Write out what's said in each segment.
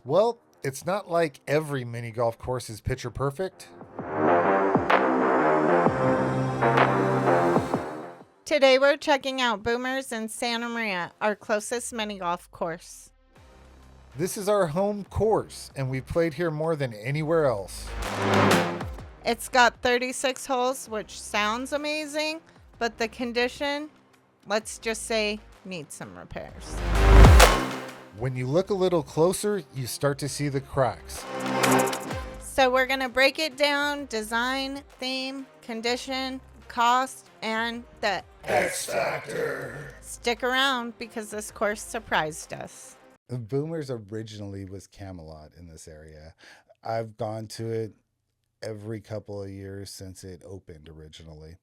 Well, it's not like every mini golf course is picture perfect. Today we're checking out Boomers in Santa Maria, our closest mini golf course. This is our home course, and we've played here more than anywhere else. It's got 36 holes, which sounds amazing, but the condition, let's just say, needs some repairs. When you look a little closer, you start to see the cracks. So we're going to break it down: design, theme, condition, cost, and the X Factor. Stick around because this course surprised us. Boomers originally was Camelot in this area. I've gone to it every couple of years since it opened originally.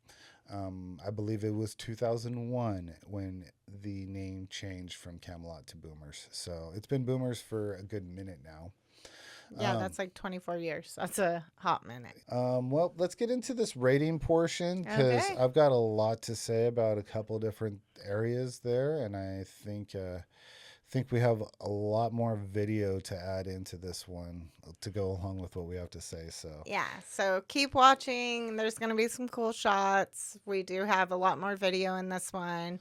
I believe it was 2001 when the name changed from Camelot to Boomers. So it's been Boomers for a good minute now. Yeah, that's like 24 years. That's a hot minute. Well, let's get into this rating portion because Okay. I've got a lot to say about a couple different areas there, and I think we have a lot more video to add into this one to go along with what we have to say. So Yeah, so keep watching. There's going to be some cool shots. We do have a lot more video in this one.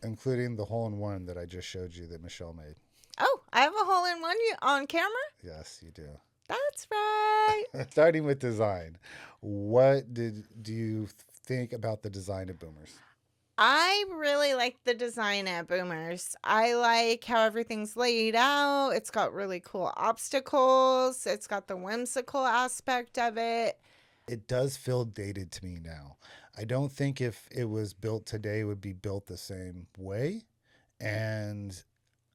including the hole-in-one that I just showed you that Michelle made. Oh, I have a hole-in-one on camera? Yes, you do. That's right. Starting with design, what do you think about the design of Boomers? I really like the design at Boomers. I like how everything's laid out. It's got really cool obstacles. It's got the whimsical aspect of it. It does feel dated to me now. I don't think if it was built today, it would be built the same way. And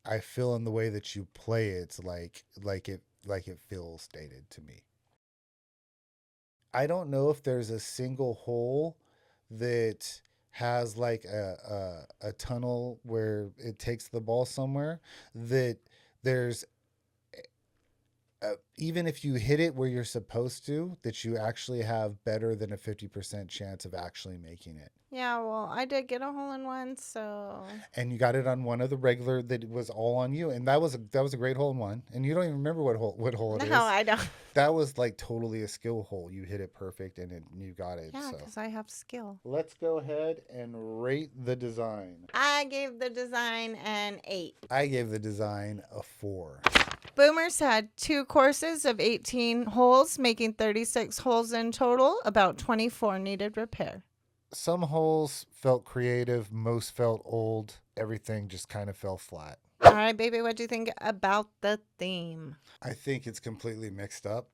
I feel in the way that you play it, like it feels dated to me. I don't know if there's a single hole that has like a tunnel where it takes the ball somewhere, that there's even if you hit it where you're supposed to, that you actually have better than a 50% chance of actually making it. Yeah, well, I did get a hole-in-one, so... And you got it on one of the regular that was all on you, and that was a great hole-in-one. And you don't even remember what hole it is. No, I don't. That was like totally a skill hole. You hit it perfect, and you got it. Yeah, So because I have skill. let's go ahead and rate the design. I gave the design an 8. I gave the design a 4. Boomers had 2 courses of 18 holes, making 36 holes in total. About 24 needed repair. Some holes felt creative, most felt old. Everything just kind of fell flat. All right, baby, what do you think about the theme? I think it's completely mixed up.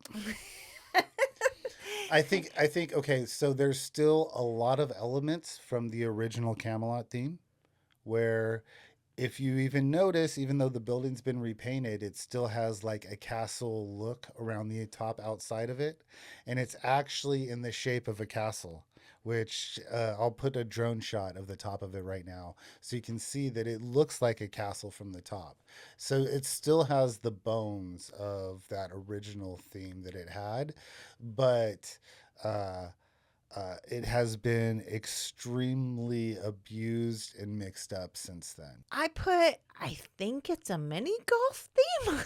I think okay, so there's still a lot of elements from the original Camelot theme where if you even notice, even though the building's been repainted, it still has like a castle look around the top outside of it. And it's actually in the shape of a castle, which I'll put a drone shot of the top of it right now. So you can see that it looks like a castle from the top. So it still has the bones of that original theme that it had, but it has been extremely abused and mixed up since then. I think it's a mini golf theme.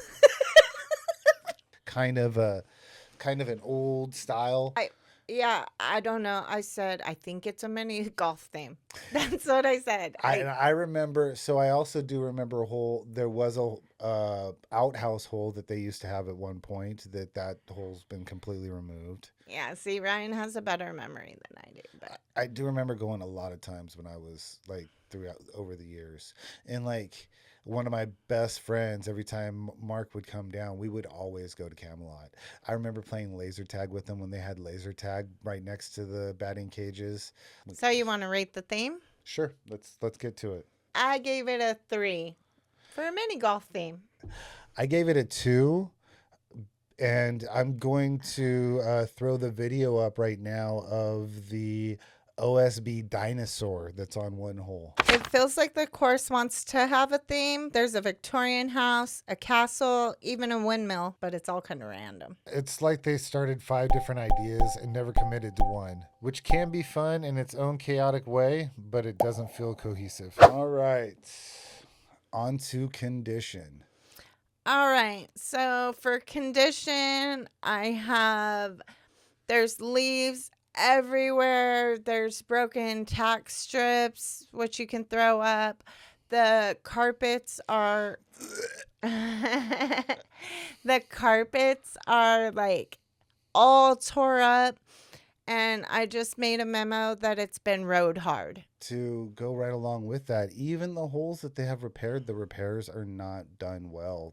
Kind of an old style. I don't know. I said, I think it's a mini golf theme. That's what I said. I remember, so I also do remember there was a outhouse hole that they used to have at one point that hole's been completely removed. Yeah, see, Ryan has a better memory than I do. But I do remember going a lot of times when I was like throughout over the years. And like one of my best friends, every time Mark would come down, we would always go to Camelot. I remember playing laser tag with them when they had laser tag right next to the batting cages. So you want to rate the theme? Sure, let's get to it. I gave it a 3 for a mini golf theme. I gave it a 2. And I'm going to throw the video up right now of the OSB dinosaur that's on one hole. It feels like the course wants to have a theme. There's a Victorian house, a castle, even a windmill, but it's all kind of random. It's like they started 5 different ideas and never committed to one, which can be fun in its own chaotic way, but it doesn't feel cohesive. All right, on to condition. All right. So for condition, there's leaves everywhere. There's broken tack strips, which you can throw up. The carpets are the carpets are like all tore up, and I just made a memo that it's been rode hard. To go right along with that, even the holes that they have repaired, the repairs are not done well.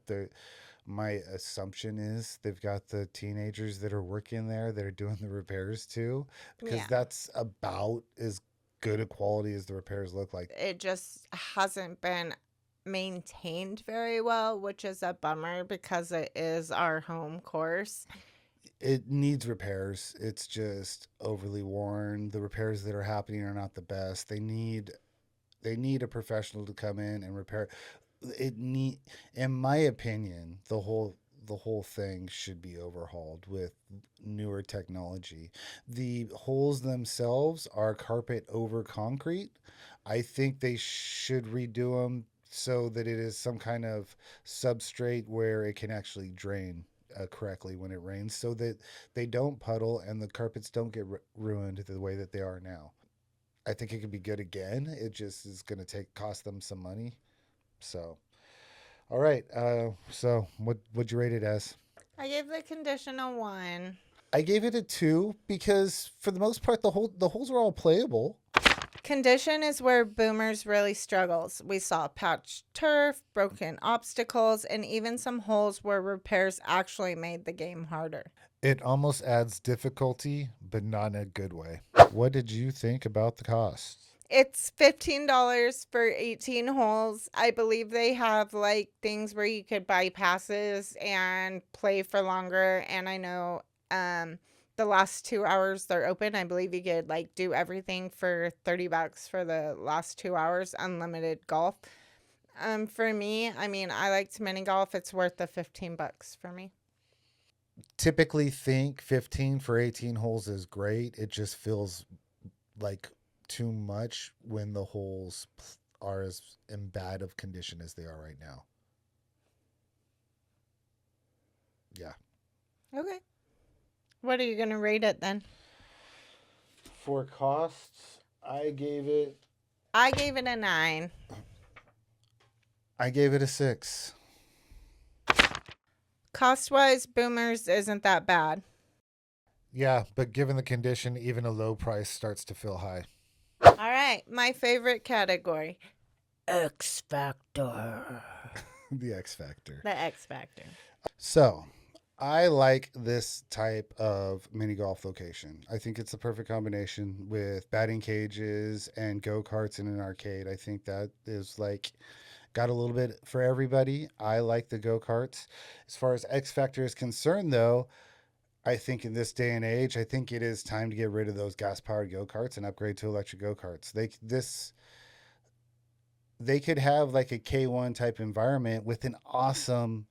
My assumption is they've got the teenagers that are working there that are doing the repairs too, because Yeah. that's about as good a quality as the repairs look like. It just hasn't been maintained very well, which is a bummer because it is our home course. It needs repairs. It's just overly worn. The repairs that are happening are not the best. They need a professional to come in and repair it. Need In my opinion, the whole thing should be overhauled with newer technology. The holes themselves are carpet over concrete. I think they should redo them so that it is some kind of substrate where it can actually drain correctly when it rains, so that they don't puddle and the carpets don't get ruined the way that they are now. I think it could be good again. It just is going to cost them some money. So, all right. So what'd you rate it as? I gave the condition a 1. I gave it a 2 because for the most part the holes are all playable. Condition is where Boomers really struggles. We saw patched turf, broken obstacles, and even some holes where repairs actually made the game harder. It almost adds difficulty, but not in a good way. What did you think about the cost? It's $15 for 18 holes. I believe they have like things where you could buy passes and play for longer. And I know the last 2 hours they're open. I believe you could like do everything for $30 for the last 2 hours, unlimited golf. For me, I mean, I like to mini golf. It's worth the $15 for me. Typically think 15 for 18 holes is great. It just feels like too much when the holes are as in bad of condition as they are right now. Yeah. Okay. What are you going to rate it then? For costs, I gave it I gave it a 9. a 6. Cost-wise, Boomers isn't that bad. Yeah, but given the condition, even a low price starts to feel high. All right, my favorite category. X Factor. The X Factor. The X Factor. So, I like this type of mini golf location. I think it's the perfect combination with batting cages and go-karts in an arcade. I think that is like got a little bit for everybody. I like the go-karts. As far as X Factor is concerned though, I think in this day and age, I think it is time to get rid of those gas-powered go-karts and upgrade to electric go-karts. They could have like a K1 type environment with an awesome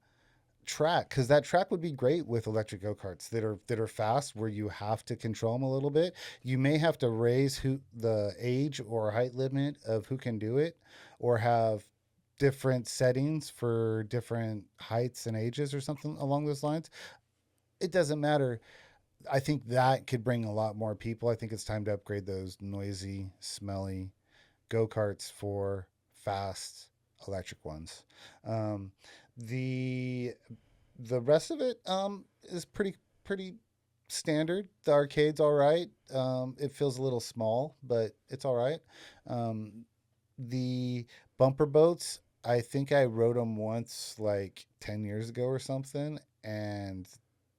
track, because that track would be great with electric go-karts that are fast, where you have to control them a little bit. You may have to raise the age or height limit of who can do it, or have different settings for different heights and ages or something along those lines. It doesn't matter. I think that could bring a lot more people. I think it's time to upgrade those noisy, smelly go-karts for fast electric ones. The rest of it is pretty standard. The arcade's all right. It feels a little small, but it's all right. The bumper boats, I think I rode them once like 10 years ago or something, and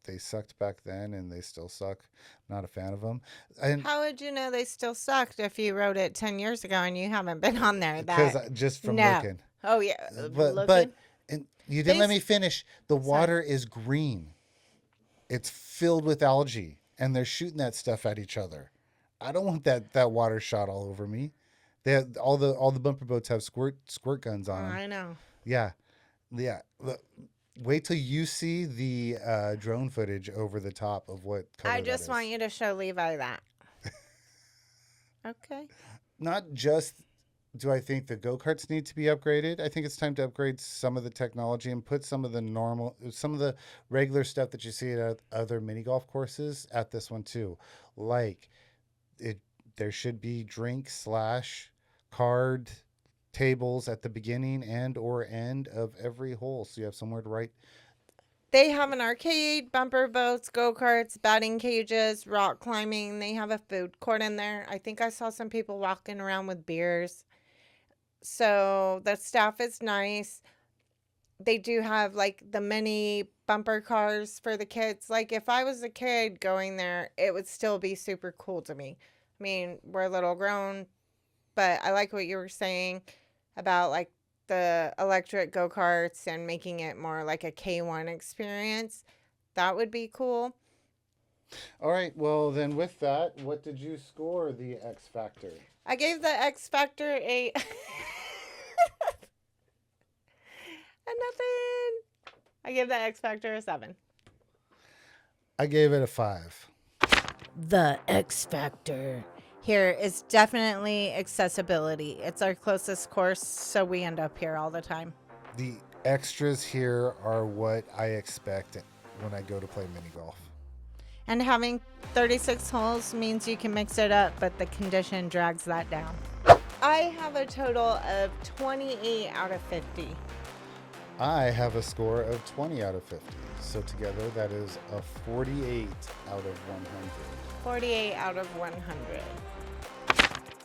they sucked back then, and they still suck. Not a fan of them. And How would you know they still sucked if you wrote it 10 years ago and you haven't been on there? because That just from no. looking. Oh yeah, But looking. and you didn't They let s- me finish. The Sorry. water is green. It's filled with algae, and they're shooting that stuff at each other. I don't want that water shot all over me. They have, all the bumper boats have squirt guns Oh, on them. I know. Yeah, yeah. Wait till you see the drone footage over the top of what color I that just is. want you to show Levi that. Okay. Not just Do I think the go-karts need to be upgraded? I think it's time to upgrade some of the technology and put some of the regular stuff that you see at other mini golf courses at this one too. Like it, there should be drink slash card tables at the beginning and or end of every hole, so you have somewhere to write. They have an arcade, bumper boats, go-karts, batting cages, rock climbing. They have a food court in there. I think I saw some people walking around with beers. So the staff is nice. They do have like the mini bumper cars for the kids. Like if I was a kid going there, it would still be super cool to me. I mean, we're a little grown, but I like what you were saying about like the electric go-karts and making it more like a K1 experience. That would be cool. All right, well then with that, what did you score the X Factor? I gave the X Factor a nothing. I gave the X Factor a 7. I gave it a 5. The X Factor here is definitely accessibility. It's our closest course, so we end up here all the time. The extras here are what I expect when I go to play mini golf. And having 36 holes means you can mix it up, but the condition drags that down. I have a total of 28 out of 50. I have a score of 20 out of 50. So together that is a 48 out of 100. 48 out of 100.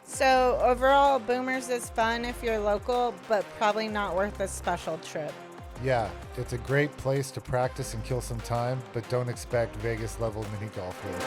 So overall, Boomers is fun if you're local, but probably not worth a special trip. Yeah, it's a great place to practice and kill some time, but don't expect Vegas level mini golf here.